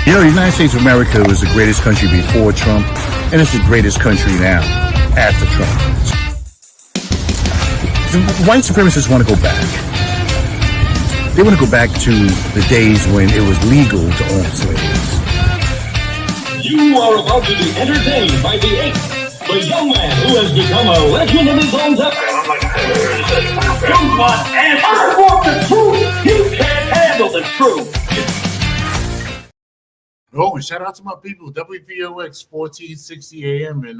You know, the United States of America was the greatest country before Trump, and it's the greatest country now after Trump. The white supremacists want to go back. They want to go back to the days when it was legal to own slaves. You are about to be entertained by the ape, the young man who has become a legend of his own time. You want answers? I want the truth. You can't handle the truth. Oh, and shout out to my people, WVOX 1460 AM in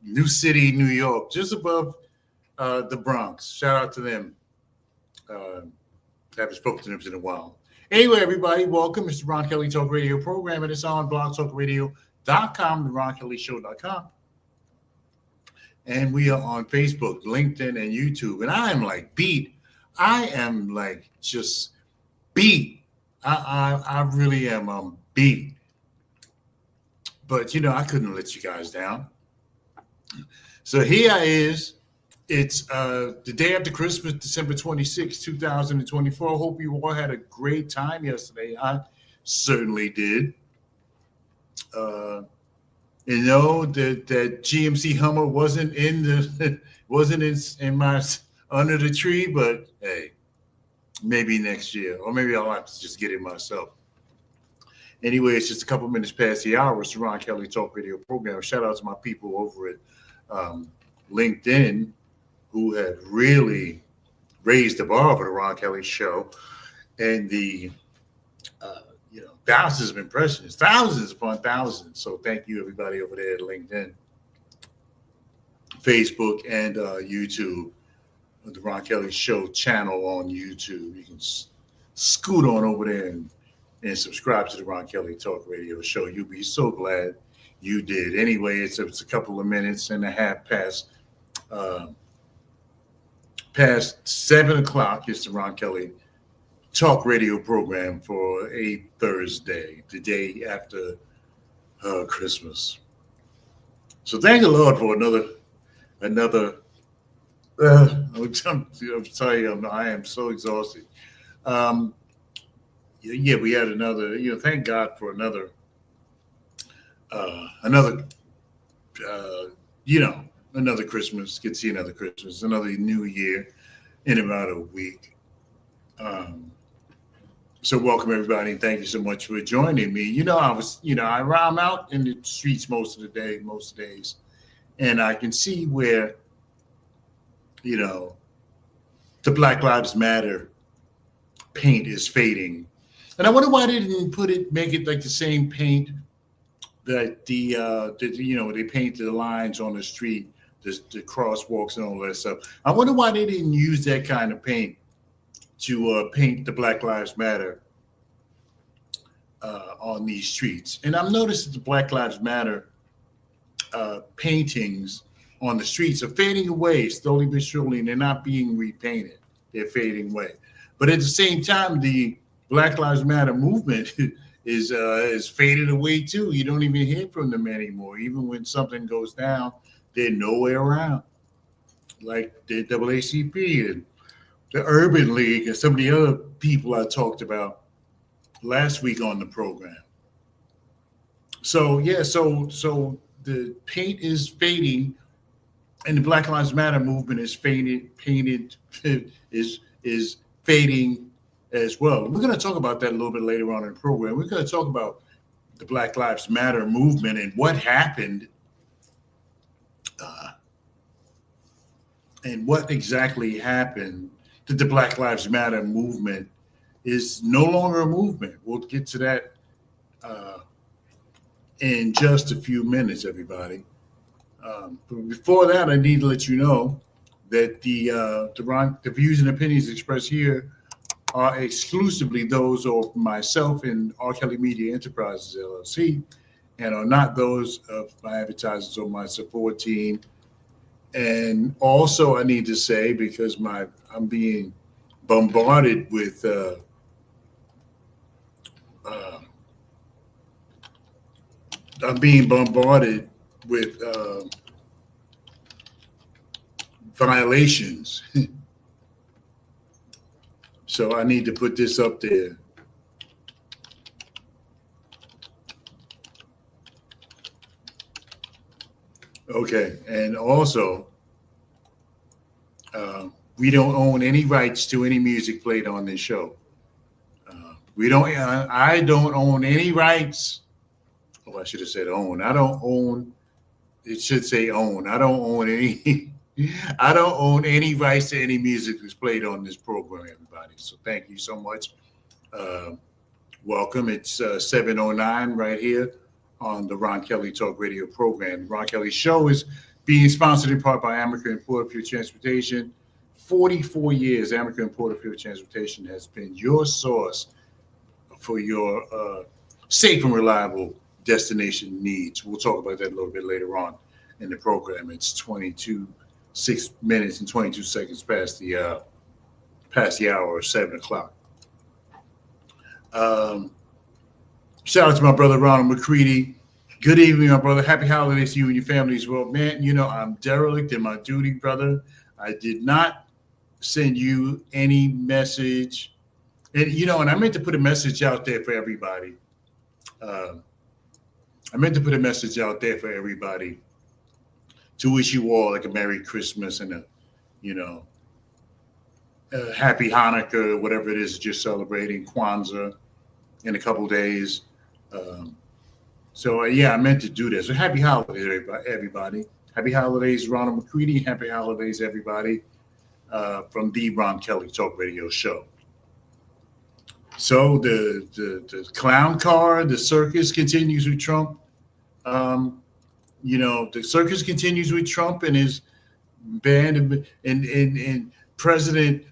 New City, New York, just above the Bronx. Shout out to them. Haven't spoken to them in a while. Anyway, everybody, welcome. It's the Ron Kelly Talk Radio program, and it's on blogtalkradio.com, theronkellyshow.com. And we are on Facebook, LinkedIn, and YouTube. And I am like beat. I am like just beat. I really am beat. But, you know, I couldn't let you guys down. So here is. It's the day after Christmas, December 26, 2024. I hope you all had a great time yesterday. I certainly did. You know that GMC Hummer wasn't in my under the tree, but hey, maybe next year, or maybe I'll have to just get it myself. Anyway, it's just a couple minutes past the hour. It's the Ron Kelly Talk Radio program. Shout out to my people over at LinkedIn, who have really raised the bar for the Ron Kelly show, and the thousands of impressions, thousands upon thousands. So thank you everybody over there at LinkedIn, Facebook, and YouTube. The Ron Kelly Show channel on YouTube. You can scoot on over there and subscribe to the Ron Kelly Talk Radio show. You'll be so glad you did. Anyway, it's a couple of minutes and a half past 7 o'clock. It's the Ron Kelly Talk Radio program for a Thursday, the day after Christmas. So thank the Lord for another. I'm sorry, I am so exhausted. Yeah, we had another. Thank God for another. Another Christmas, get to see another Christmas, another New Year in about a week. So welcome everybody, and thank you so much for joining me. I'm out in the streets most days, and I can see where, the Black Lives Matter paint is fading. And I wonder why they didn't make it like the same paint that they paint the lines on the street, the crosswalks and all that stuff. I wonder why they didn't use that kind of paint to paint the Black Lives Matter on these streets. And I've noticed that the Black Lives Matter paintings on the streets are fading away slowly but surely, and they're not being repainted. They're fading away. But at the same time, the Black Lives Matter movement is faded away too. You don't even hear from them anymore. Even when something goes down, they're nowhere around. Like the NAACP and the Urban League and some of the other people I talked about last week on the program. So the paint is fading, and the Black Lives Matter movement is fading as well. We're going to talk about that a little bit later on in the program. We're going to talk about the Black Lives Matter movement and what happened and what exactly happened that the Black Lives Matter movement is no longer a movement. We'll get to that in just a few minutes, everybody. But before that, I need to let you know that the views and opinions expressed here are exclusively those of myself and R. Kelly Media Enterprises, LLC, and are not those of my advertisers or my support team. And also, I need to say, because I'm being bombarded with violations. So I need to put this up there. Okay, and also, we don't own any rights to any music played on this show. We don't. I don't own any rights. Oh, I should have said own. I don't own. It should say own. I don't own any. I don't own any rights to any music that's played on this program, everybody. So thank you so much. Uh, Welcome. It's 7:09 right here on the Ron Kelly Talk Radio program. Ron Kelly Show is being sponsored in part by American Porterfield Transportation. 44 years, American Porterfield Transportation has been your source for your safe and reliable destination needs. We'll talk about that a little bit later on in the program. It's 6 minutes and 22 seconds past the hour of 7 o'clock. Shout out to my brother Ronald McCready. Good evening, my brother. Happy holidays to you and your family as well. Man, I'm derelict in my duty, brother. I did not send you any message. And I meant to put a message out there for everybody. To wish you all like a Merry Christmas and a Happy Hanukkah, whatever it is that you're celebrating, Kwanzaa in a couple days. I meant to do this. So happy holidays, everybody. Happy holidays, Ronald McCready. Happy holidays, everybody, from the Ron Kelly Talk Radio Show. So the clown car, the circus continues with Trump. The circus continues with Trump and his band and President.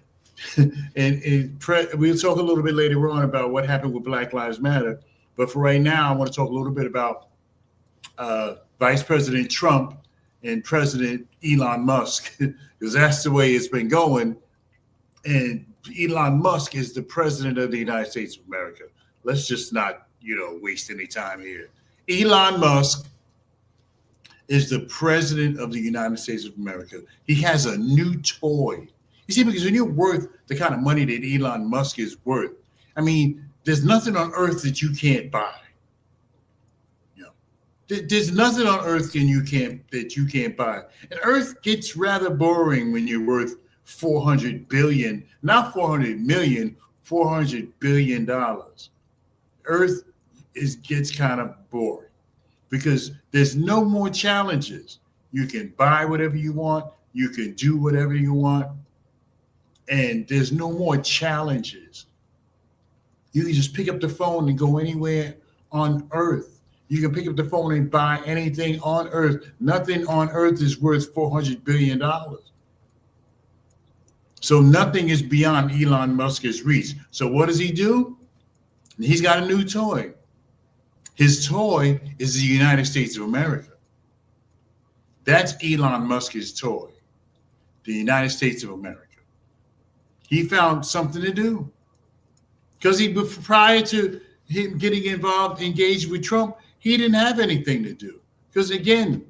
We'll talk a little bit later on about what happened with Black Lives Matter. But for right now, I want to talk a little bit about Vice President Trump and President Elon Musk, because that's the way it's been going. And Elon Musk is the president of the United States of America. Let's just not, waste any time here. Elon Musk is the president of the United States of America. He has a new toy. You see, because when you're worth the kind of money that Elon Musk is worth, there's nothing on earth that you can't buy. There's nothing on earth that you can't buy. And earth gets rather boring when you're worth 400 billion, not 400 million, $400 billion. Earth gets kind of boring because there's no more challenges. You can buy whatever you want. You can do whatever you want. And there's no more challenges. You can just pick up the phone and go anywhere on earth. You can pick up the phone and buy anything on earth. Nothing on earth is worth $400 billion. So nothing is beyond Elon Musk's reach. So what does he do? He's got a new toy. His toy is the United States of America. That's Elon Musk's toy, the United States of America. He found something to do. Because prior to him getting engaged with Trump, he didn't have anything to do. Because again,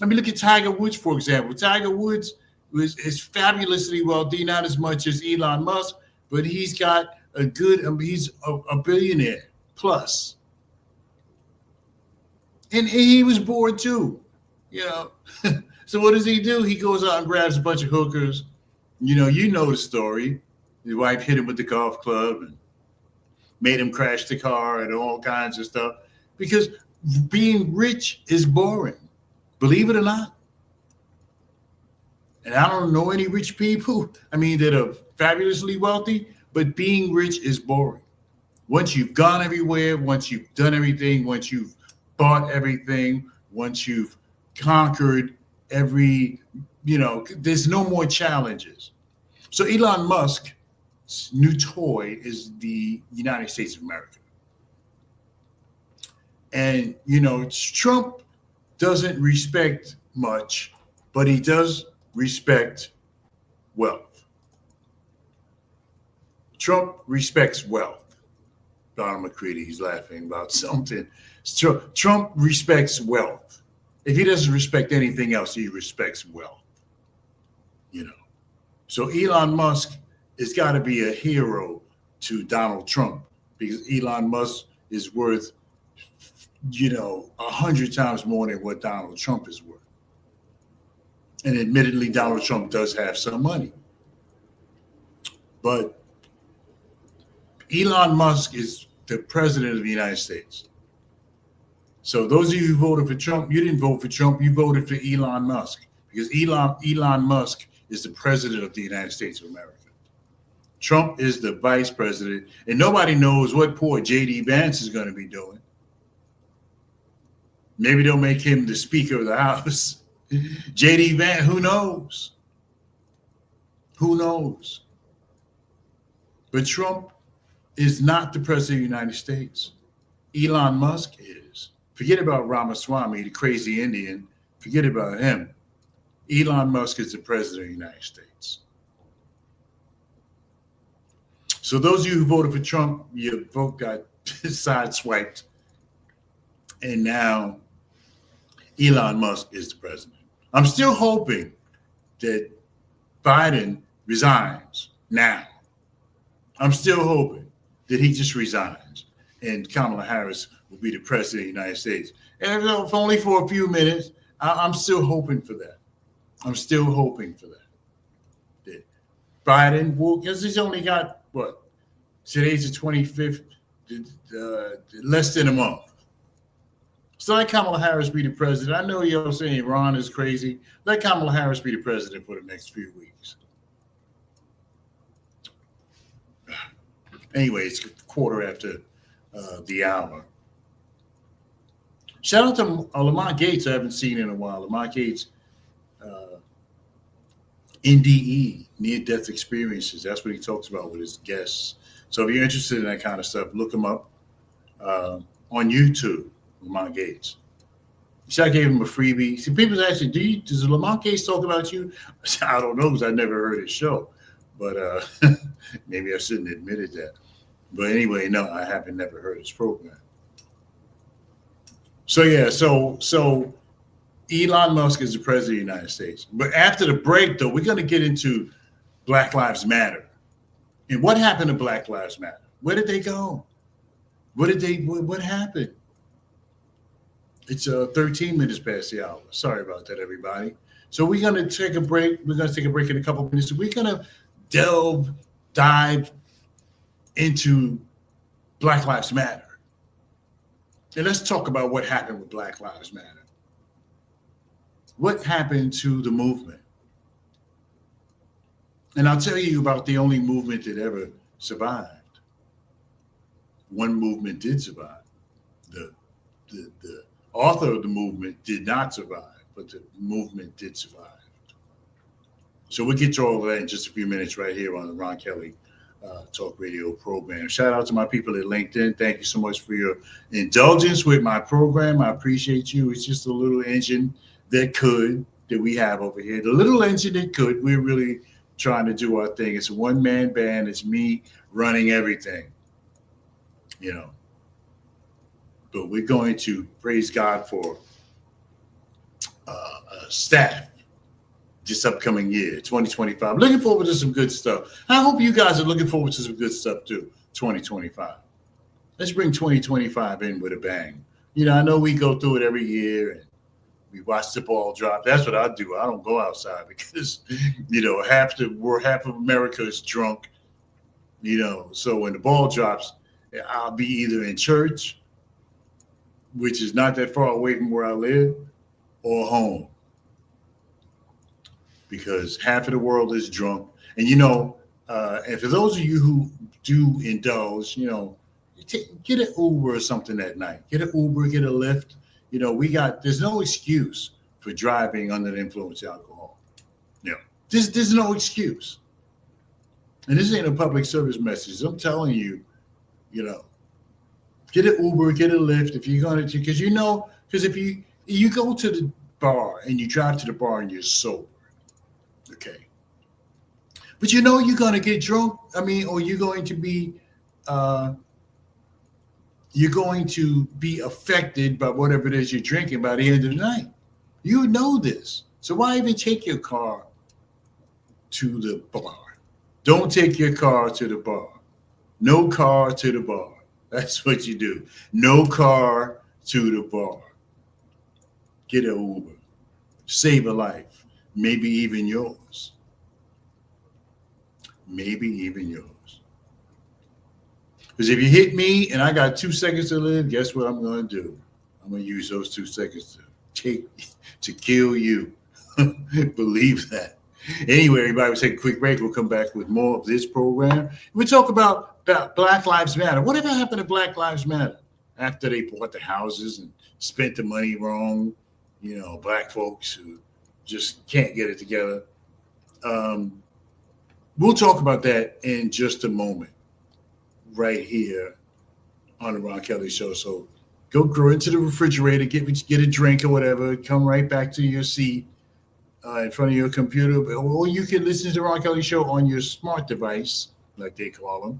look at Tiger Woods, for example. Tiger Woods is fabulously wealthy, not as much as Elon Musk, but he's got he's a billionaire plus. And he was bored too, So what does he do? He goes out and grabs a bunch of hookers. You know the story. His wife hit him with the golf club and made him crash the car and all kinds of stuff. Because being rich is boring, believe it or not. And I don't know any rich people, that are fabulously wealthy, but being rich is boring. Once you've gone everywhere, once you've done everything, once you've bought everything, once you've conquered there's no more challenges. So Elon Musk's new toy is the United States of America. And, Trump doesn't respect much, but he does respect wealth. Trump respects wealth. Donald McCready, he's laughing about something. Trump respects wealth. If he doesn't respect anything else, he respects wealth. So Elon Musk has got to be a hero to Donald Trump because Elon Musk is worth, 100 times more than what Donald Trump is worth. And admittedly, Donald Trump does have some money. But Elon Musk is the president of the United States. So those of you who voted for Trump, you didn't vote for Trump, you voted for Elon Musk. Because Elon Musk is the president of the United States of America. Trump is the vice president, and nobody knows what poor J.D. Vance is going to be doing. Maybe they'll make him the Speaker of the House. J.D. Vance, who knows? Who knows? But Trump is not the president of the United States. Elon Musk is. Forget about Ramaswamy, the crazy Indian. Forget about him. Elon Musk is the president of the United States. So those of you who voted for Trump, your vote got sideswiped. And now Elon Musk is the president. I'm still hoping that Biden resigns now. I'm still hoping that he just resigns and Kamala Harris will be the president of the United States. And if only for a few minutes, I'm still hoping for that. I'm still hoping for that. That Biden will, because he's only got, what, today's the 25th, less than a month. So let Kamala Harris be the president. I know you're saying Iran is crazy. Let Kamala Harris be the president for the next few weeks. Anyway, it's quarter after the hour. Shout out to Lamont Gates. I haven't seen in a while. Lamont Gates, NDE, near-death experiences. That's what he talks about with his guests. So if you're interested in that kind of stuff, look him up on YouTube, Lamont Gates. See, I gave him a freebie. See, people actually, does Lamont Gates talk about you? I don't know because I never heard his show. But maybe I shouldn't have admitted that. But anyway, no, I haven't never heard his program. So yeah, so Elon Musk is the president of the United States. But after the break, though, we're going to get into Black Lives Matter. And what happened to Black Lives Matter? Where did they go? What happened? It's 13 minutes past the hour. Sorry about that, everybody. So we're going to take a break. We're going to take a break in a couple of minutes. We're going to dive into Black Lives Matter. And let's talk about what happened with Black Lives Matter. What happened to the movement? And I'll tell you about the only movement that ever survived. One movement did survive. The author of the movement did not survive, but the movement did survive. So we'll get to all of that in just a few minutes right here on the Ron Kelly Talk Radio program. Shout out to my people at LinkedIn. Thank you so much for your indulgence with my program. I appreciate you. It's just a little engine that we have over here. The little engine that could. We're really trying to do our thing. It's a one-man band. It's me running everything, you know. But we're going to praise God for staff this upcoming year, 2025. Looking forward to some good stuff. I hope you guys are looking forward to some good stuff too, 2025. Let's bring 2025 in with a bang. You know, I know we go through it every year and we watch the ball drop. That's what I do. I don't go outside because, you know, half of America is drunk, you know. So when the ball drops, I'll be either in church, which is not that far away from where I live, or home. Because half of the world is drunk. And, you know, and for those of you who do indulge, you know, get an Uber or something that night. Get an Uber, get a Lyft. You know, there's no excuse for driving under the influence of alcohol. You know, there's no excuse. And this ain't a public service message. I'm telling you, you know, get an Uber, get a Lyft if you're going to, because if you go to the bar and you drive to the bar and you're sober, okay, but you know you're going to get drunk. I mean, or you're going to be affected by whatever it is you're drinking by the end of the night. You know this. So why even take your car to the bar? Don't take your car to the bar. No car to the bar. That's what you do. No car to the bar. Get an Uber. Save a life. maybe even yours. Maybe even yours. Because if you hit me and I got 2 seconds to live, guess what I'm going to do? I'm going to use those 2 seconds to kill you. Believe that. Anyway, everybody, we'll take a quick break. We'll come back with more of this program. We talk about Black Lives Matter. Whatever happened to Black Lives Matter after they bought the houses and spent the money wrong? You know, black folks who just can't get it together. We'll talk about that in just a moment, right here on the Ron Kelly Show. So go into the refrigerator, get a drink or whatever, come right back to your seat in front of your computer, or you can listen to the Ron Kelly Show on your smart device, like they call them.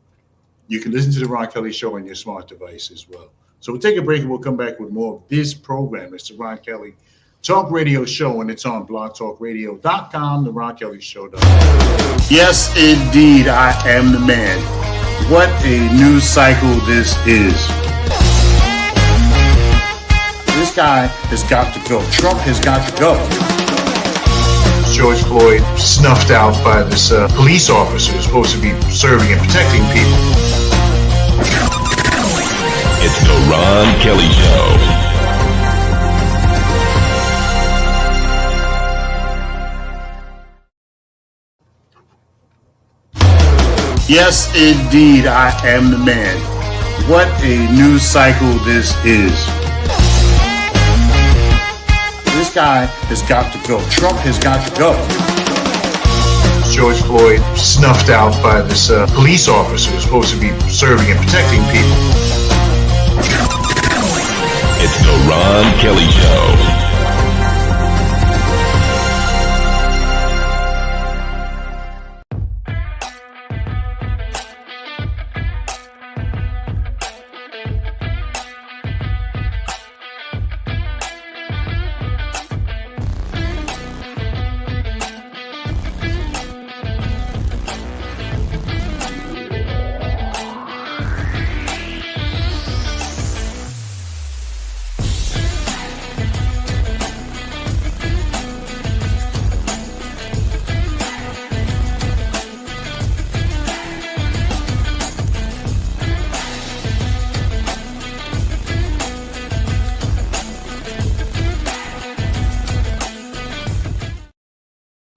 You can listen to the Ron Kelly Show on your smart device as well. So we'll take a break and we'll come back with more of this program. It's the Ron Kelly Talk Radio Show, and it's on blogtalkradio.com, the Ron Kelly Show. Yes, indeed, I am the man. What a news cycle this is. This guy has got to go. Trump has got to go. George Floyd snuffed out by this police officer who's supposed to be serving and protecting people. It's the Ron Kelly Show. Yes, indeed, I am the man. What a news cycle this is. This guy has got to go. Trump has got to go. George Floyd snuffed out by this police officer who's supposed to be serving and protecting people. It's the Ron Kelly Show.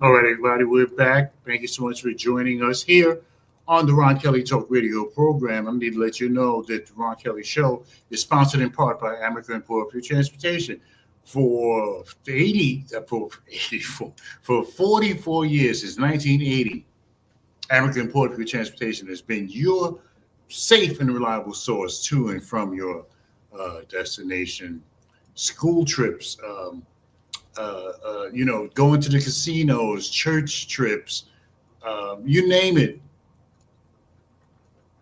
All right, everybody, we're back. Thank you so much for joining us here on the Ron Kelly Talk Radio program. I need to let you know that the Ron Kelly Show is sponsored in part by American and Port Fuel Transportation. For 44 years, since 1980, American and Port Fuel Transportation has been your safe and reliable source to and from your destination. School trips, going to the casinos, church trips, you name it,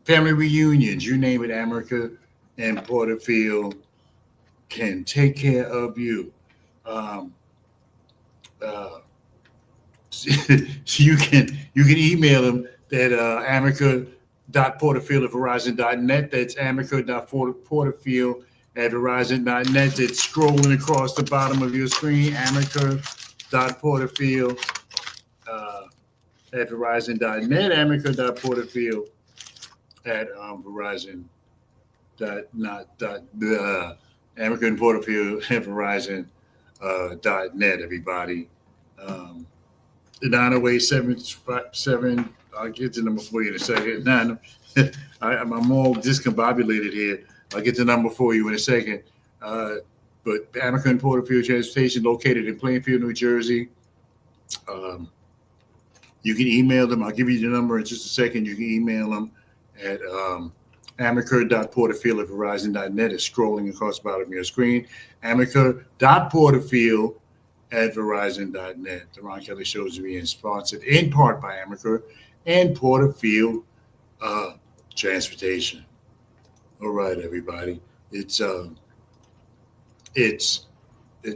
family reunions, you name it, America and Porterfield can take care of you. You can email them at america.porterfield@verizon.net. That's america.porterfield@verizon.net. That's scrolling across the bottom of your screen, america.porterfield@verizon.net, america.porterfield@verizon.net, America and Porterfield@verizon.net, everybody. 908-757, I'll get the number for you in a second. I'm all discombobulated here. I'll get the number for you in a second. But America and Porterfield Transportation, located in Plainfield, New Jersey. You can email them. I'll give you the number in just a second. You can email them at america.porterfield@verizon.net. It's scrolling across the bottom of your screen. america.porterfield@verizon.net. The Ron Kelly Show is being sponsored in part by America and Porterfield Transportation. All right, everybody. It's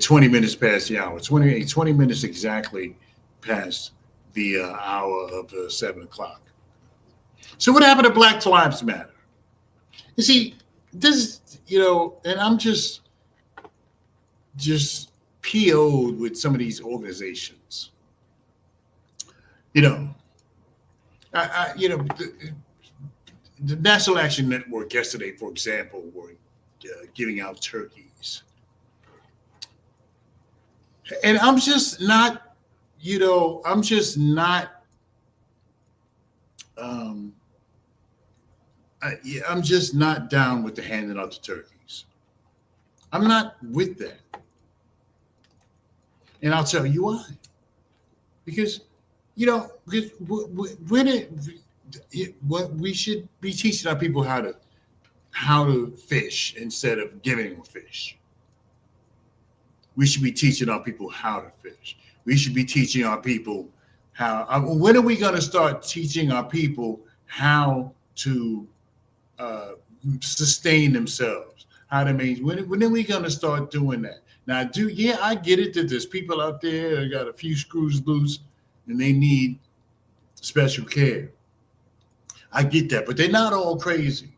20 minutes past the hour. 20 minutes exactly past the hour of 7 o'clock. So what happened to Black Lives Matter? You see, this, and I'm just PO'd with some of these organizations. You know, the National Action Network yesterday, for example, were giving out turkeys, and I'm just not, I'm just not. Um, I'm just not down with the handing out the turkeys. I'm not with that, and I'll tell you why. Because because when what we should be teaching our people how to fish instead of giving them fish. We should be teaching our people how to fish. We should be teaching our people how. When are we going to start teaching our people how to sustain themselves? How to make? When are we going to start doing that? Now, I get it that there's people out there that got a few screws loose and they need special care. I get that, but they're not all crazy.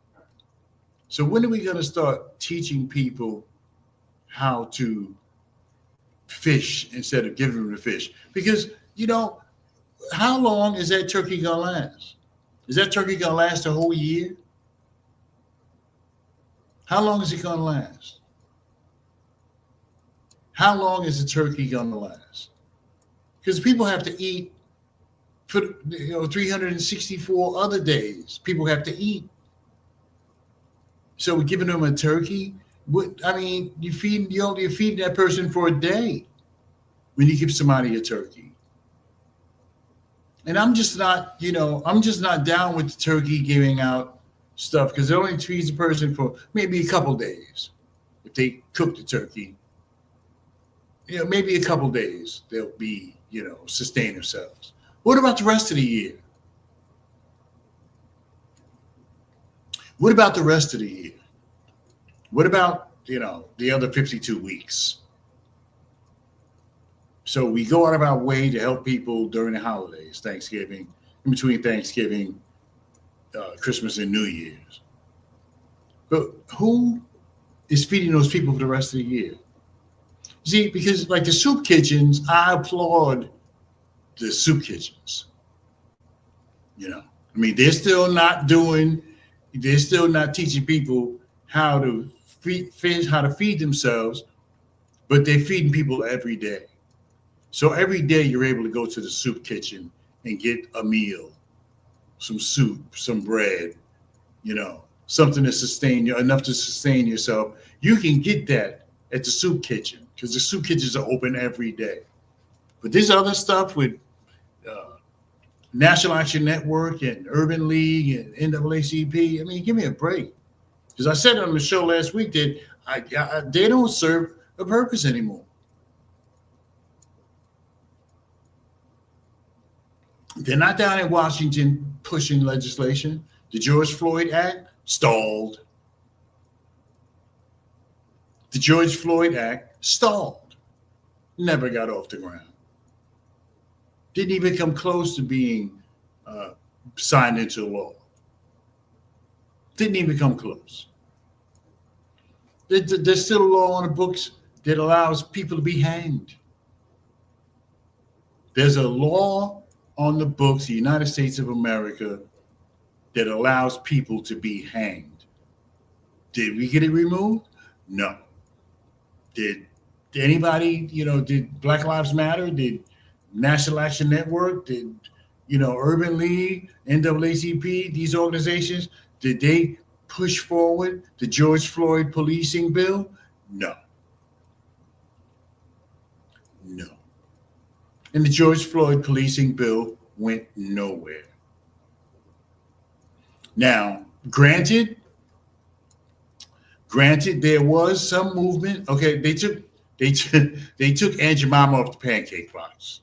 So when are we going to start teaching people how to fish instead of giving them the fish? Because, how long is that turkey going to last? Is that turkey going to last a whole year? How long is it going to last? How long is the turkey going to last? Because people have to eat for 364 other days. People have to eat. So we're giving them a turkey. You're feeding that person for a day when you give somebody a turkey. And I'm just not down with the turkey giving out stuff because it only feeds a person for maybe a couple days. If they cook the turkey, maybe a couple days they'll be, sustain themselves. What about the rest of the year? What about the rest of the year? What about, the other 52 weeks? So we go out of our way to help people during the holidays, Thanksgiving, in between Thanksgiving, Christmas, and New Year's. But who is feeding those people for the rest of the year? See, because like the soup kitchens, I applaud the soup kitchens. They're still not teaching people how to feed themselves, but they're feeding people every day. So every day you're able to go to the soup kitchen and get a meal, some soup, some bread, something to sustain you, enough to sustain yourself. You can get that at the soup kitchen because the soup kitchens are open every day. But this other stuff with National Action Network and Urban League and NAACP, give me a break. Because I said on the show last week that they don't serve a purpose anymore. They're not down in Washington pushing legislation. The George Floyd Act stalled. The George Floyd Act stalled. Never got off the ground. Didn't even come close to being signed into law. Didn't even come close. There's still a law on the books that allows people to be hanged. There's a law on the books, the United States of America, that allows people to be hanged. Did we get it removed? No. Did anybody, did Black Lives Matter? Did National Action Network? Did, Urban League, NAACP, these organizations, did they push forward the George Floyd policing bill? No. No. And the George Floyd policing bill went nowhere. Now, granted, there was some movement. Okay, they took Aunt Jemima off the pancake box.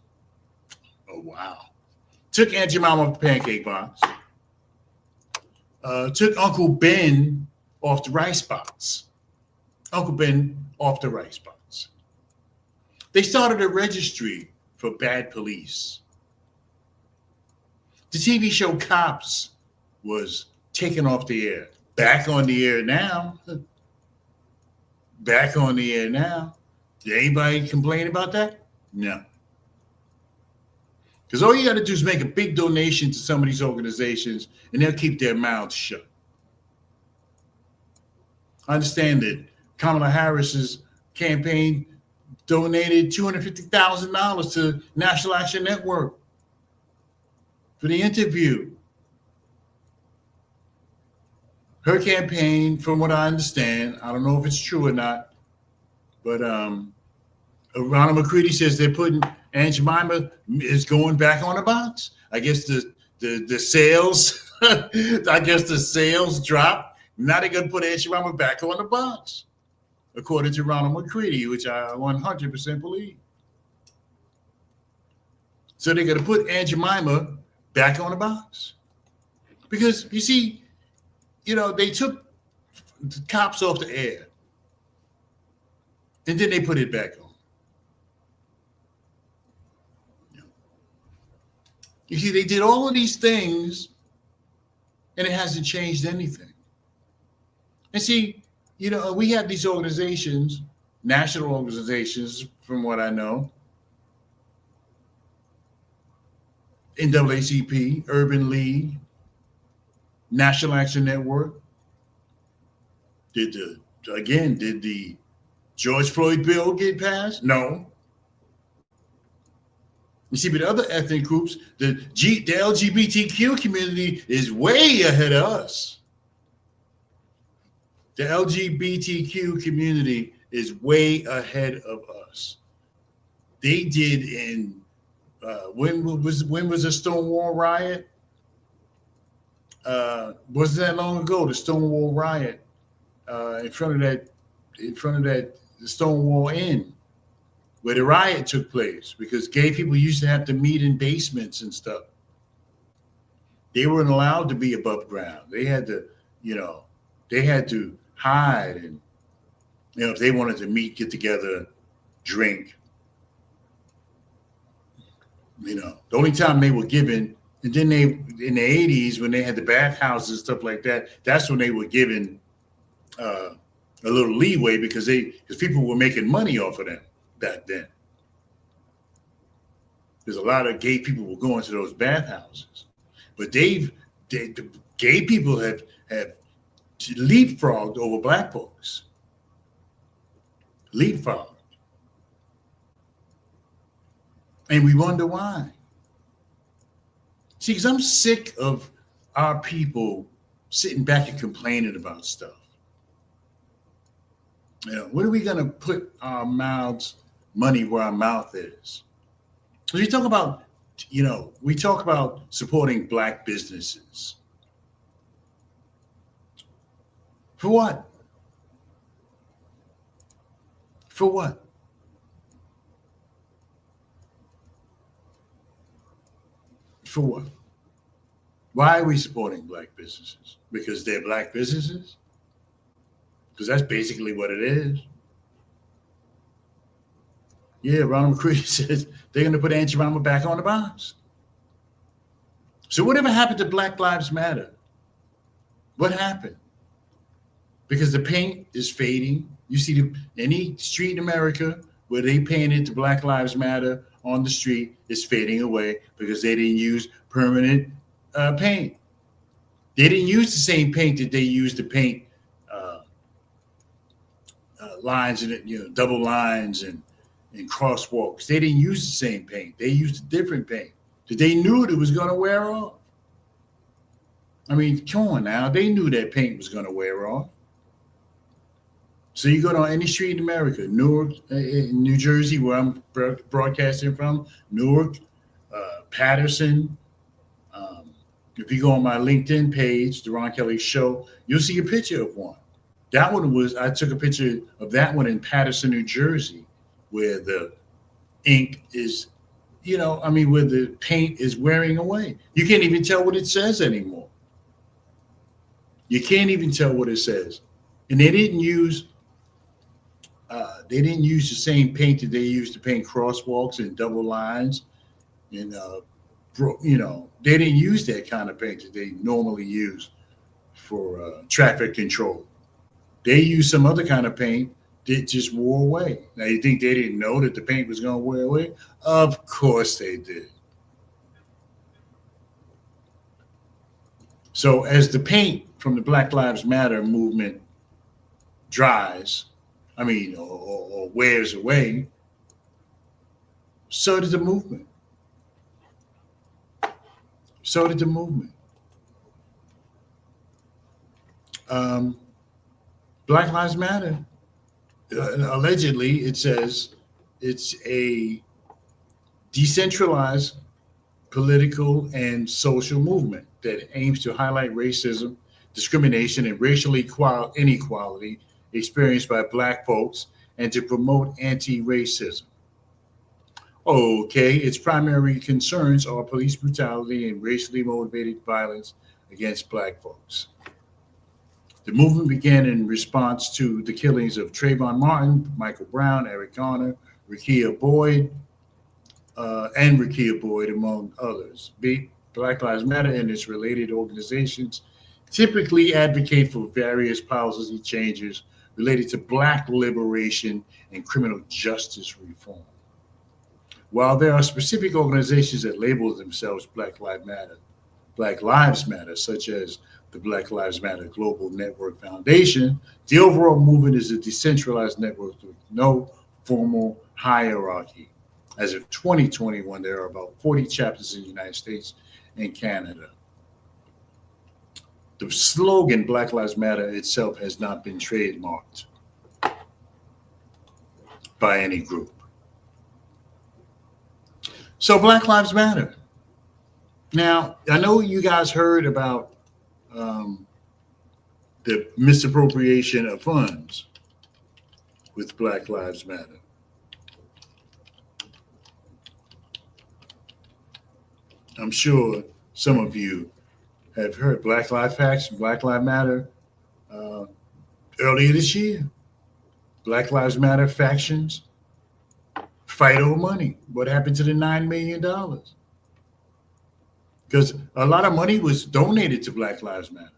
Oh wow! Took Aunt Jemima off the pancake box. Took Uncle Ben off the rice box. Uncle Ben off the rice box. They started a registry for bad police. The TV show Cops was taken off the air. Back on the air now. Back on the air now. Did anybody complain about that? No. Because all you got to do is make a big donation to some of these organizations, and they'll keep their mouths shut. I understand that Kamala Harris's campaign donated $250,000 to National Action Network for the interview. Her campaign, from what I understand, I don't know if it's true or not, but Ronald McCready says they're putting Aunt Jemima is going back on the box. I guess the sales, I guess the sales dropped. Now they're going to put Aunt Jemima back on the box, according to Ronald McCready, which I 100% believe. So they're going to put Aunt Jemima back on the box. Because, you see, they took the cops off the air, and then they put it back on. You see, they did all of these things, and it hasn't changed anything. And see, we have these organizations, national organizations, from what I know, NAACP, Urban League, National Action Network. Did the George Floyd bill get passed? No. You see, but other ethnic groups, the LGBTQ community is way ahead of us. The LGBTQ community is way ahead of us. They did in when was the Stonewall riot? Wasn't that long ago? The Stonewall riot in front of that Stonewall Inn, where the riot took place, because gay people used to have to meet in basements and stuff. They weren't allowed to be above ground. They had to, hide, and if they wanted to meet, get together, drink. The only time they were given, and then they in the 80s when they had the bathhouses and stuff like that, that's when they were given a little leeway because people were making money off of them back then. There's a lot of gay people were going to those bathhouses, but the gay people have leapfrogged over black folks. Leapfrogged. And we wonder why. See, because I'm sick of our people sitting back and complaining about stuff. When are we going to put our money where our mouth is? We talk about, we talk about supporting black businesses. For what? For what? For what? Why are we supporting black businesses? Because they're black businesses? Because that's basically what it is. Yeah, Ronald McCready says they're going to put Aunt Jemima back on the box. So whatever happened to Black Lives Matter? What happened? Because the paint is fading. You see any street in America where they painted the Black Lives Matter on the street is fading away because they didn't use permanent paint. They didn't use the same paint that they used to paint lines and double lines and crosswalks. They didn't use the same paint. They used a different paint that they knew it was going to wear off. I mean, come on now. They knew that paint was going to wear off. So you go on any street in America, Newark, in New Jersey, where I'm broadcasting from, Newark, Patterson. If you go on my LinkedIn page, The Ron Kelly Show, you'll see a picture of one. That one I took a picture of that one in Patterson, New Jersey, where the ink is, where the paint is wearing away. You can't even tell what it says anymore. You can't even tell what it says. And they didn't use the same paint that they used to paint crosswalks and double lines. And, they didn't use that kind of paint that they normally use for traffic control. They used some other kind of paint that just wore away. Now, you think they didn't know that the paint was going to wear away? Of course they did. So as the paint from the Black Lives Matter movement dries, or wears away, so did the movement. So did the movement. Um, Black Lives Matter, allegedly, it says it's a decentralized political and social movement that aims to highlight racism, discrimination, and racial inequality experienced by Black folks and to promote anti racism. Okay, its primary concerns are police brutality and racially motivated violence against Black folks. The movement began in response to the killings of Trayvon Martin, Michael Brown, Eric Garner, Rekia Boyd, and Rekia Boyd, among others. Black Lives Matter and its related organizations typically advocate for various policy changes related to Black liberation and criminal justice reform. While there are specific organizations that label themselves Black Lives Matter, such as the Black Lives Matter Global Network Foundation, the overall movement is a decentralized network with no formal hierarchy. As of 2021, there are about 40 chapters in the United States and Canada. The slogan Black Lives Matter itself has not been trademarked by any group. So Black Lives Matter. Now, I know you guys heard about the misappropriation of funds with Black Lives Matter. I'm sure some of you have heard Black Lives Faction, Black Lives Matter earlier this year. Black Lives Matter factions fight over money. What happened to the $9 million? Because a lot of money was donated to Black Lives Matter.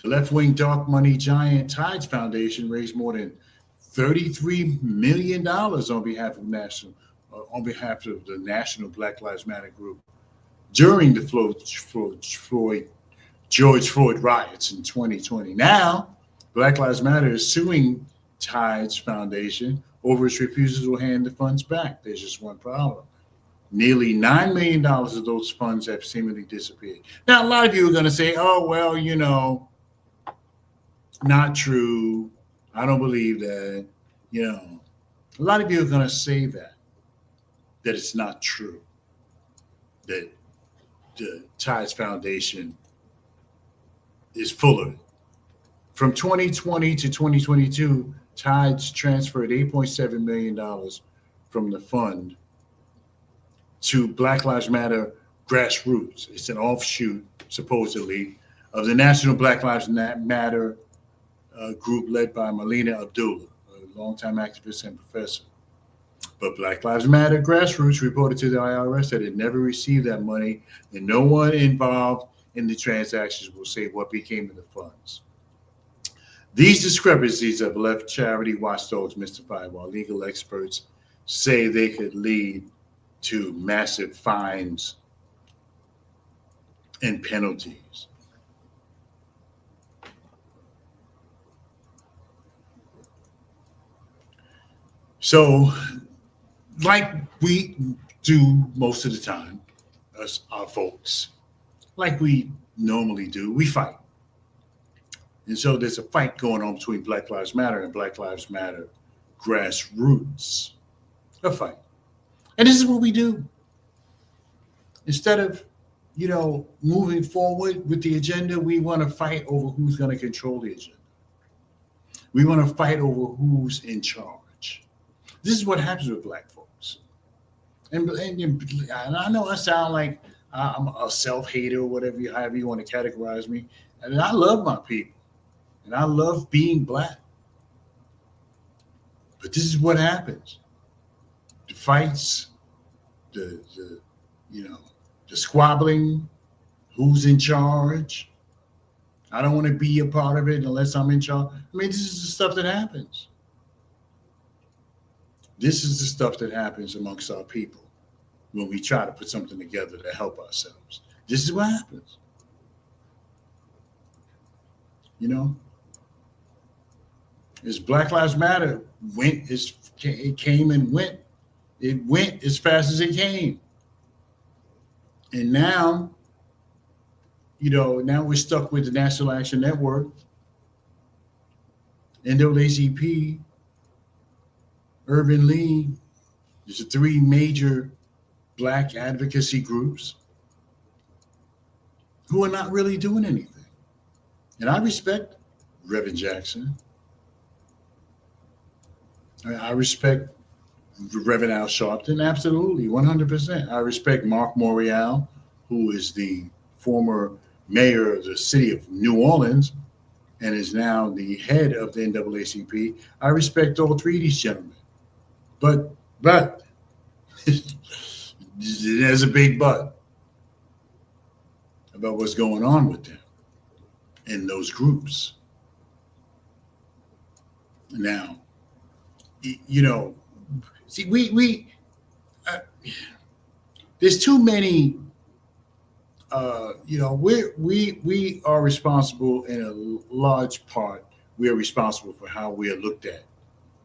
The left-wing dark money giant Tides Foundation raised more than $33 million on behalf of the National Black Lives Matter group during the George Floyd riots in 2020. Now, Black Lives Matter is suing Tides Foundation over its refusal to hand the funds back. There's just one problem. Nearly $9 million of those funds have seemingly disappeared. Now, a lot of you are going to say, oh, well, not true. I don't believe that. A lot of you are going to say that it's not true, that the Tides Foundation is full of it. From 2020 to 2022, Tides transferred $8.7 million from the fund to Black Lives Matter Grassroots. It's an offshoot, supposedly, of the National Black Lives Matter group led by Melina Abdullah, a longtime activist and professor. But Black Lives Matter Grassroots reported to the IRS that it never received that money, and no one involved in the transactions will say what became of the funds. These discrepancies have left charity watchdogs mystified, while legal experts say they could lead to massive fines and penalties. So, like we do most of the time, us, our folks, like we normally do, we fight. And so there's a fight going on between Black Lives Matter and Black Lives Matter Grassroots. A fight. And this is what we do. Instead of, moving forward with the agenda, we want to fight over who's going to control the agenda. We want to fight over who's in charge. This is what happens with Black folks. And I know I sound like I'm a self-hater or however you want to categorize me. And I love my people. And I love being Black. But this is what happens. The fights, the squabbling, who's in charge. I don't want to be a part of it unless I'm in charge. This is the stuff that happens. This is the stuff that happens amongst our people when we try to put something together to help ourselves. This is what happens. You know, as Black Lives Matter it came and went. It went as fast as it came. And now, now we're stuck with the National Action Network, NAACP, Urban League. There's the three major Black advocacy groups who are not really doing anything. And I respect Reverend Jackson. I respect Reverend Al Sharpton, absolutely, 100%. I respect Mark Morial, who is the former mayor of the city of New Orleans and is now the head of the NAACP. I respect all three of these gentlemen. But there's a big but about what's going on with them in those groups. Now, see, there's too many. We are responsible in a large part. We are responsible for how we are looked at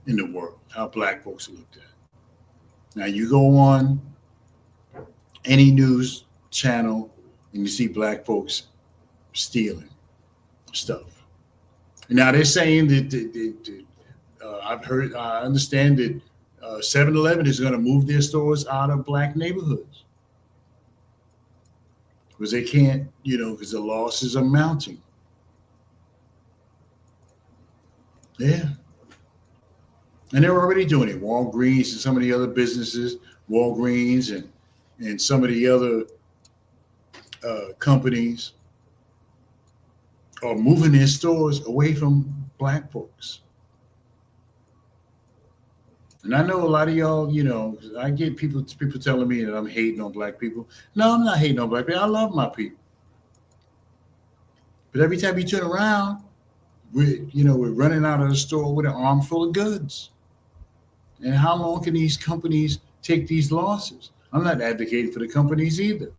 in the world, how Black folks are looked at. Now, you go on any news channel and you see Black folks stealing stuff. Now they're saying that I understand that 7-Eleven is going to move their stores out of Black neighborhoods because they can't, because the losses are mounting. Yeah. And they're already doing it. Walgreens and some of the other businesses, Walgreens and some of the other companies are moving their stores away from Black folks. And I know a lot of y'all, I get people telling me that I'm hating on Black people. No, I'm not hating on Black people. I love my people. But every time you turn around, we're running out of the store with an arm full of goods. And how long can these companies take these losses? I'm not advocating for the companies either.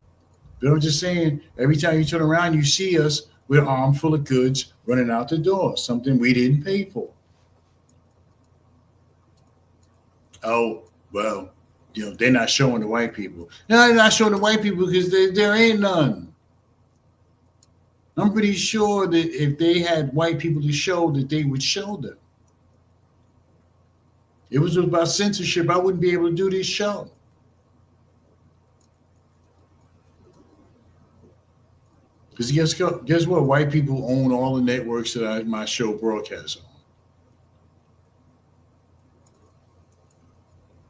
But I'm just saying, every time you turn around, you see us with an arm full of goods running out the door, something we didn't pay for. Oh, well, they're not showing the white people. No, they're not showing the white people because there ain't none. I'm pretty sure that if they had white people to show, that they would show them. If it was about censorship, I wouldn't be able to do this show. Because guess what? White people own all the networks that my show broadcasts on.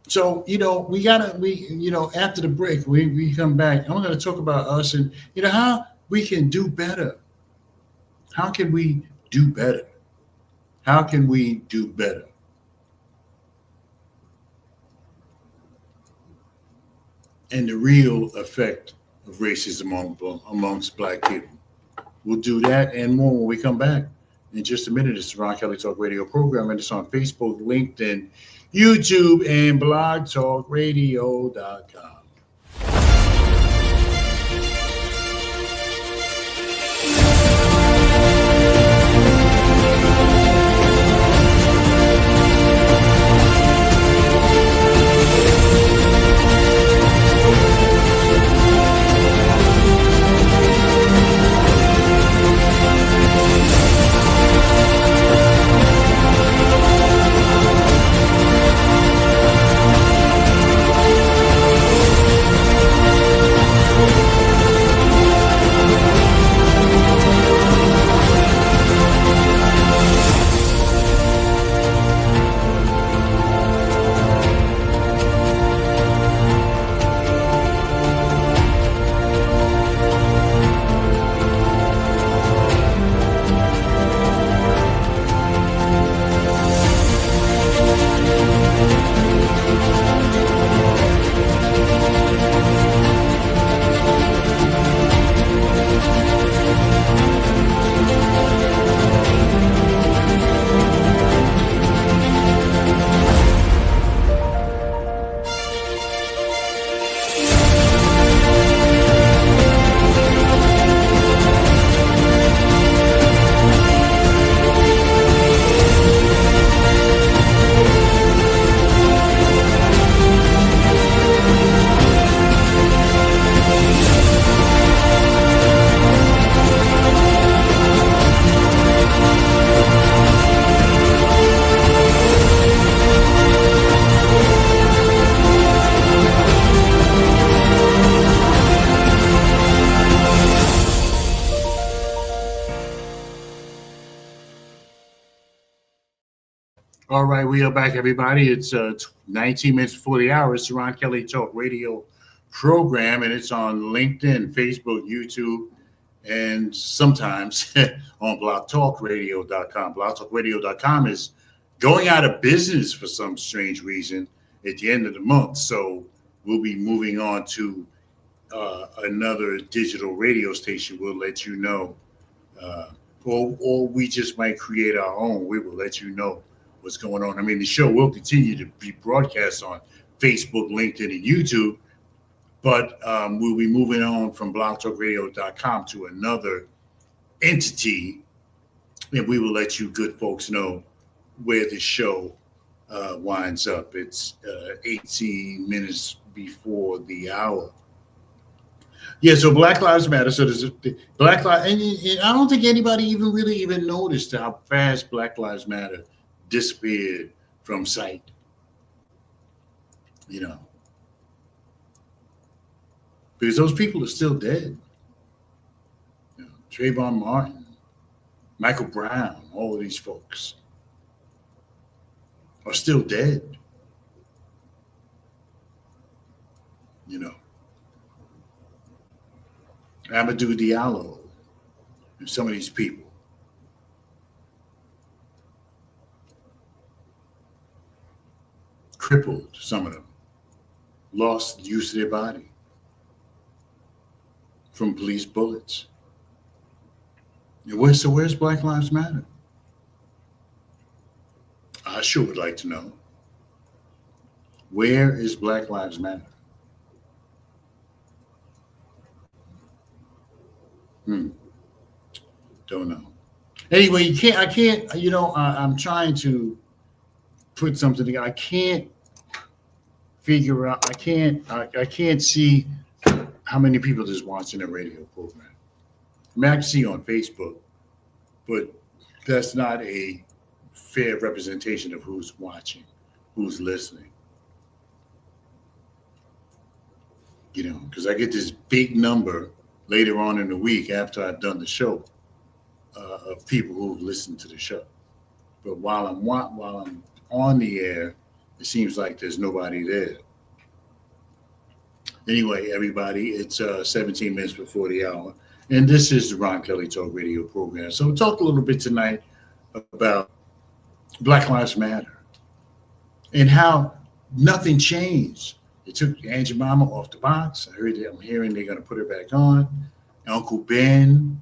So, after the break, we come back. I'm going to talk about us and, how we can do better. How can we do better? How can we do better? And the real effect of racism amongst Black people. We'll do that and more when we come back. In just a minute, it's the Ron Kelly Talk Radio program, and it's on Facebook, LinkedIn, YouTube, and blogtalkradio.com. All right, we are back, everybody. It's 19 minutes before the hour. It's the Ron Kelly Talk Radio program, and it's on LinkedIn, Facebook, YouTube, and sometimes on blogtalkradio.com. Blogtalkradio.com is going out of business for some strange reason at the end of the month. So we'll be moving on to another digital radio station. We'll let you know. Or we just might create our own. We will let you know what's going on. I mean, the show will continue to be broadcast on Facebook, LinkedIn, and YouTube, but we'll be moving on from blogtalkradio.com to another entity, and we will let you good folks know where the show winds up. It's 18 minutes before the hour. Yeah, so Black Lives Matter. So there's Black Lives, and I don't think anybody even noticed how fast Black Lives Matter disappeared from sight. You know, because those people are still dead. You know, Trayvon Martin, Michael Brown, all of these folks are still dead. You know. Amadou Diallo, and some of these people. Crippled, some of them. Lost use of their body from police bullets. And where's Black Lives Matter? I sure would like to know. Where is Black Lives Matter? Don't know. Anyway, I'm trying to put something together. I can't figure out, I can't see how many people is watching a radio program. I mean, I can see on Facebook, but that's not a fair representation of who's watching, who's listening. You know, because I get this big number later on in the week after I've done the show of people who've listened to the show. But while I'm on the air, it seems like there's nobody there. Anyway, everybody, it's 17 minutes before the hour, and this is the Ron Kelly Talk Radio program. So we'll talk a little bit tonight about Black Lives Matter and how nothing changed. They took Aunt Jemima off the box. I'm hearing they're going to put her back on. Uncle Ben,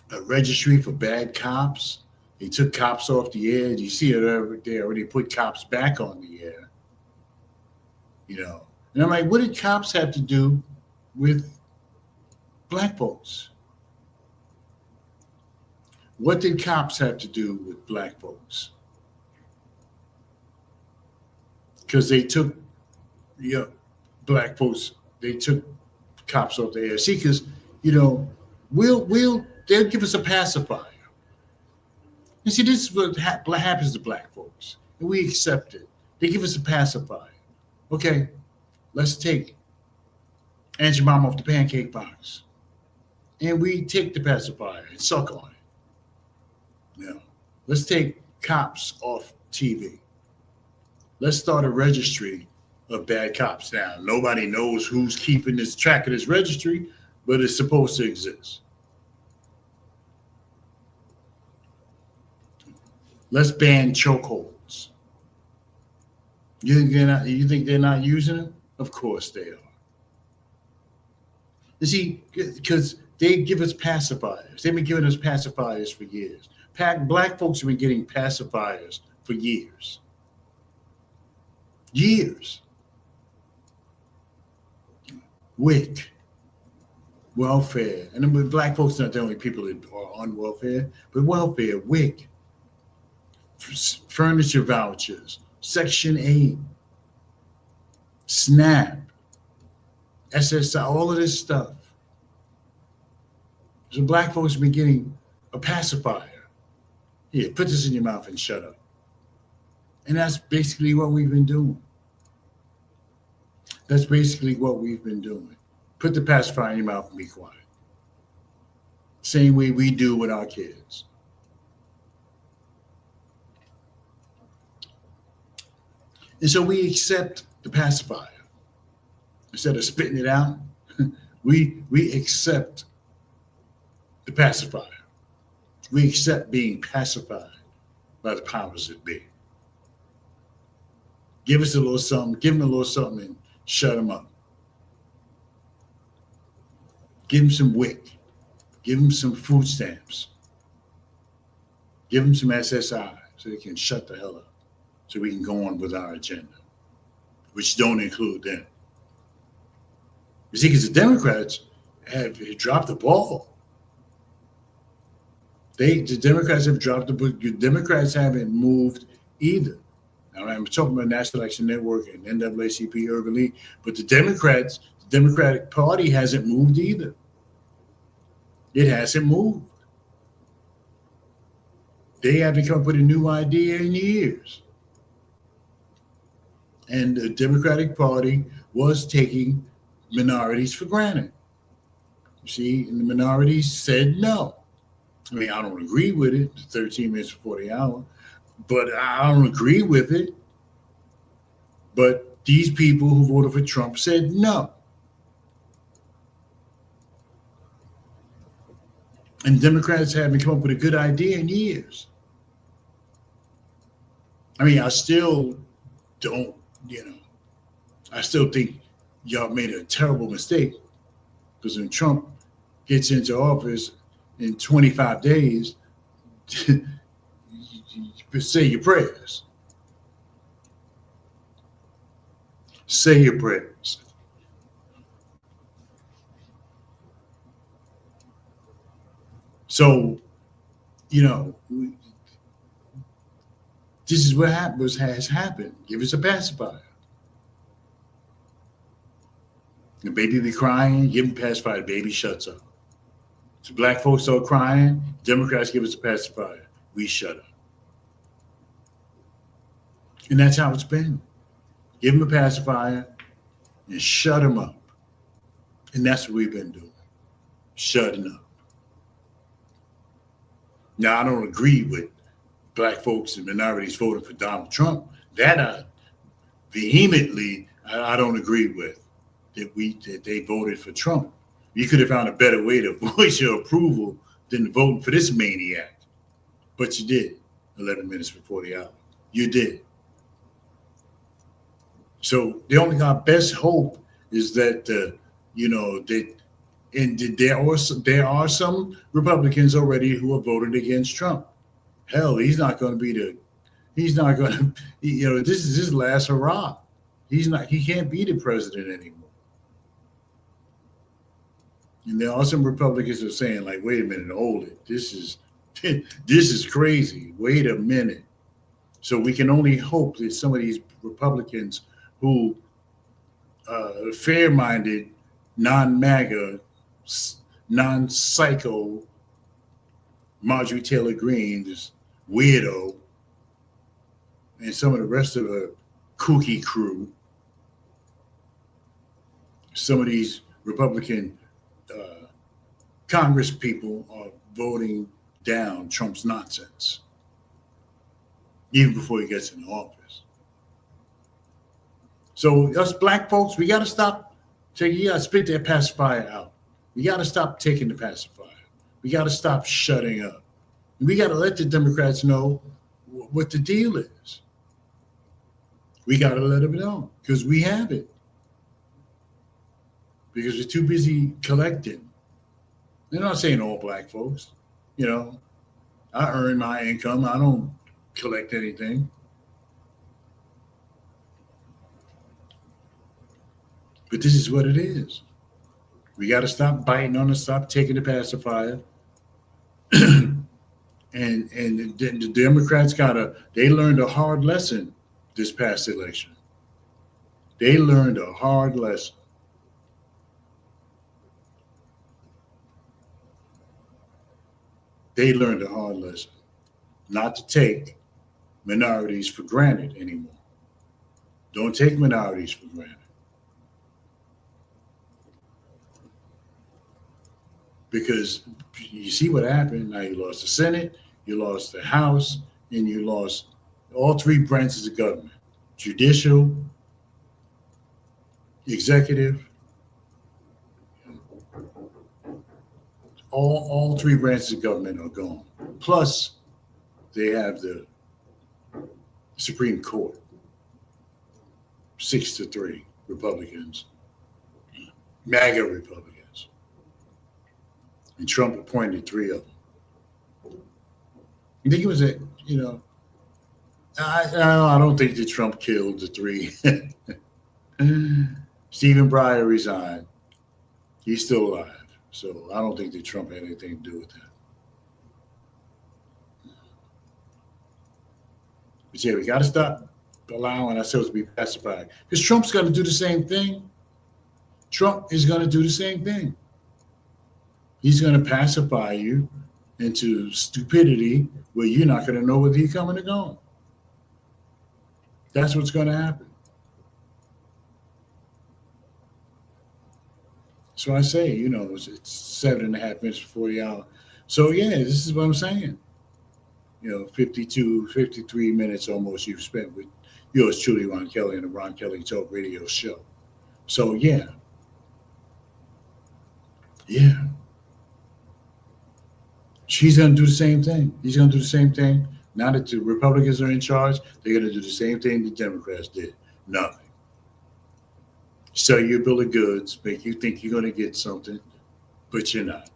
a registry for bad cops. They took cops off the air. You see it, they already put cops back on the air. You know, and I'm like, what did cops have to do with black folks? What did cops have to do with black folks? Because they took black folks, they took cops off the air. See, because, you know, they'll give us a pacifier. You see, this is what happens to black folks, and we accept it. They give us a pacifier. Okay, let's take Aunt Jemima off the pancake box, and we take the pacifier and suck on it. You know, let's take cops off TV. Let's start a registry of bad cops. Now, nobody knows who's keeping this track of this registry, but it's supposed to exist. Let's ban chokeholds. You think they're not using them? Of course they are. You see, because they give us pacifiers. They've been giving us pacifiers for years. Black folks have been getting pacifiers for years. Years. WIC, welfare, and then black folks are not the only people that are on welfare, but welfare, WIC, furniture vouchers, Section 8, SNAP, SSI, all of this stuff. So black folks have been getting a pacifier. Here, put this in your mouth and shut up. And that's basically what we've been doing. That's basically what we've been doing. Put the pacifier in your mouth and be quiet. Same way we do with our kids. And so we accept the pacifier. Instead of spitting it out, we accept the pacifier. We accept being pacified by the powers that be. Give us a little something, give them a little something and shut them up. Give them some WIC. Give them some food stamps. Give them some SSI so they can shut the hell up. So we can go on with our agenda, which don't include them. You see, because the Democrats have dropped the ball. The Democrats have dropped the ball. The Democrats haven't moved either. Now, I'm talking about National Election Network and NAACP Urban League, but the Democratic Party hasn't moved either. It hasn't moved. They haven't come up with a new idea in years. And the Democratic Party was taking minorities for granted. You see, and the minorities said no. I mean, I don't agree with it, 13 minutes before the hour, but I don't agree with it. But these people who voted for Trump said no. And Democrats haven't come up with a good idea in years. I mean, I still don't, I still think y'all made a terrible mistake, because when Trump gets into office in 25 days, say your prayers. Say your prayers. So, this is what has happened. Give us a pacifier. The baby be crying, give him a pacifier, the baby shuts up. So black folks start crying, Democrats give us a pacifier, we shut up. And that's how it's been. Give them a pacifier and shut them up. And that's what we've been doing, shutting up. Now, I don't agree with black folks and minorities voting for Donald Trump. That I vehemently, I don't agree with, that they voted for Trump. You could have found a better way to voice your approval than voting for this maniac. But you did, 11 minutes before the hour. You did. So the only our best hope is that there are some Republicans already who have voted against Trump. Hell, he's not going to be this is his last hurrah. He can't be the president anymore. And there are some Republicans who are saying, like, wait a minute, hold it. This is crazy. Wait a minute. So we can only hope that some of these Republicans who fair-minded, non-MAGA, non-psycho Marjorie Taylor Greene, this weirdo, and some of the rest of the kooky crew, some of these Republican Congress people are voting down Trump's nonsense, even before he gets into office. So us black folks, we got to stop taking, you got to spit that pacifier out. We got to stop taking the pacifier. We got to stop shutting up. We got to let the Democrats know what the deal is. We got to let them know, because we have it. Because we're too busy collecting. They're not saying all black folks. I earn my income. I don't collect anything. But this is what it is. We got to stop biting on it, stop taking the pacifier. and the Democrats they learned a hard lesson this past election. They learned a hard lesson. They learned a hard lesson not to take minorities for granted anymore. Don't take minorities for granted. Because you see what happened. Now you lost the Senate, you lost the House, and you lost all three branches of government. judicial, executive, all three branches of government are gone. Plus, they have the Supreme Court, 6-3 Republicans, MAGA Republicans, and Trump appointed 3 of them. I think it was I don't think that Trump killed the 3. Stephen Breyer resigned. He's still alive. So I don't think that Trump had anything to do with that. But yeah, we got to stop allowing ourselves to be pacified. Because Trump's going to do the same thing. Trump is going to do the same thing. He's going to pacify you into stupidity where you're not going to know whether you're coming or going. That's what's going to happen. So I say, it's 7.5 minutes before the hour. So yeah, this is what I'm saying. 52, 53 minutes almost you've spent with yours truly, Ron Kelly, and the Ron Kelly Talk Radio Show. So yeah. She's going to do the same thing. He's going to do the same thing. Now that the Republicans are in charge, they're going to do the same thing the Democrats did. Nothing. Sell you a bill of goods, make you think you're going to get something, but you're not.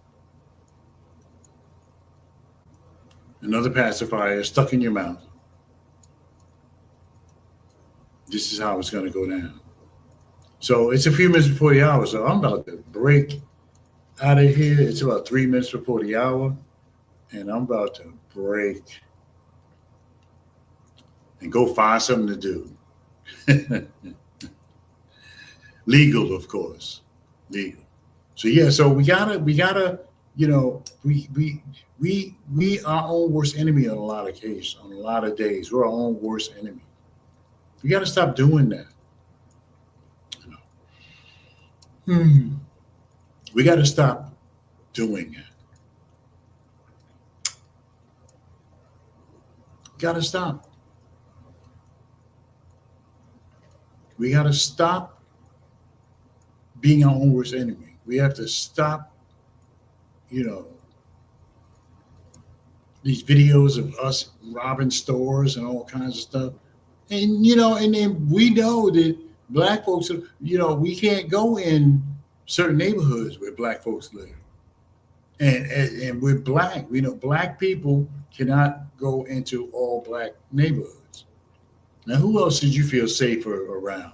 Another pacifier stuck in your mouth. This is how it's going to go down. So it's a few minutes before the hour, so I'm about to break out of here. It's about 3 minutes before the hour, and I'm about to break and go find something to do. Legal, of course. Legal. So yeah, so we gotta, we our own worst enemy on a lot of cases, on a lot of days. We're our own worst enemy. We gotta stop doing that. We gotta stop doing that. Gotta stop. We gotta stop being our own worst enemy. We have to stop, these videos of us robbing stores and all kinds of stuff. And, and then we know that black folks, we can't go in certain neighborhoods where black folks live. And we're black. We know black people cannot go into all black neighborhoods. Now, who else should you feel safer around?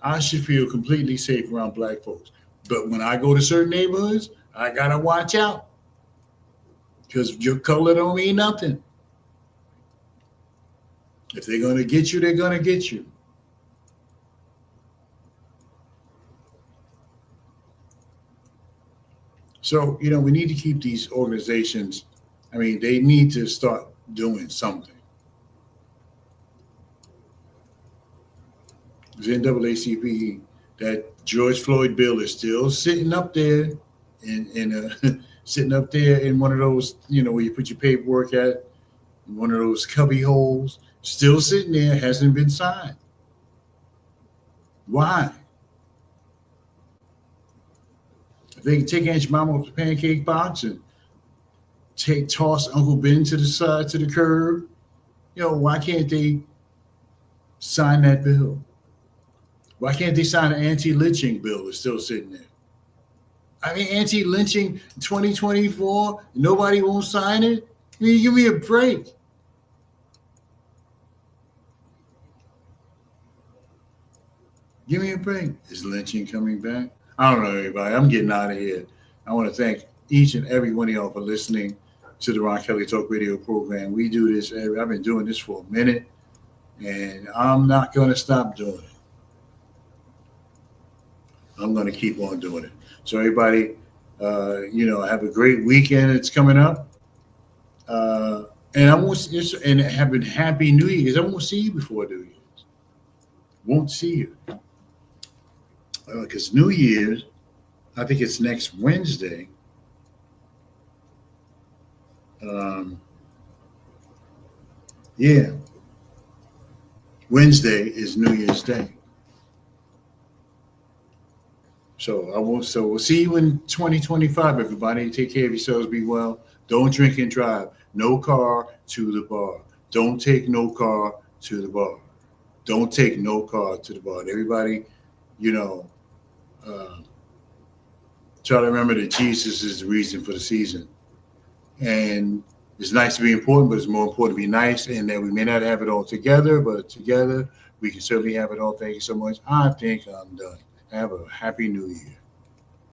I should feel completely safe around black folks. But when I go to certain neighborhoods, I got to watch out. Because your color don't mean nothing. If they're going to get you, they're going to get you. So, we need to keep these organizations, they need to start doing something. The NAACP, that George Floyd bill is still sitting up there sitting up there in one of those, where you put your paperwork at, in one of those cubby holes, still sitting there, hasn't been signed. Why? If they can take Aunt Jemima off the pancake box and toss Uncle Ben to the side, to the curb, why can't they sign that bill? Why can't they sign an anti-lynching bill that's still sitting there? Anti-lynching 2024, nobody won't sign it? Give me a break. Give me a break. Is lynching coming back? I don't know, everybody. I'm getting out of here. I want to thank each and every one of y'all for listening to the Ron Kelly Talk Radio program. We do this. I've been doing this for a minute, and I'm not going to stop doing it. I'm going to keep on doing it. So everybody, have a great weekend. It's coming up. And have a happy New Year's. I won't see you before New Year's. Won't see you. Because New Year's, I think it's next Wednesday. Wednesday is New Year's Day. So we'll see you in 2025, everybody. Take care of yourselves. Be well. Don't drink and drive. No car to the bar. Don't take no car to the bar. Don't take no car to the bar. Everybody, you know, try to remember that Jesus is the reason for the season. And it's nice to be important, but it's more important to be nice, and that we may not have it all together, but together we can certainly have it all. Thank you so much. I think I'm done. Have a happy new year.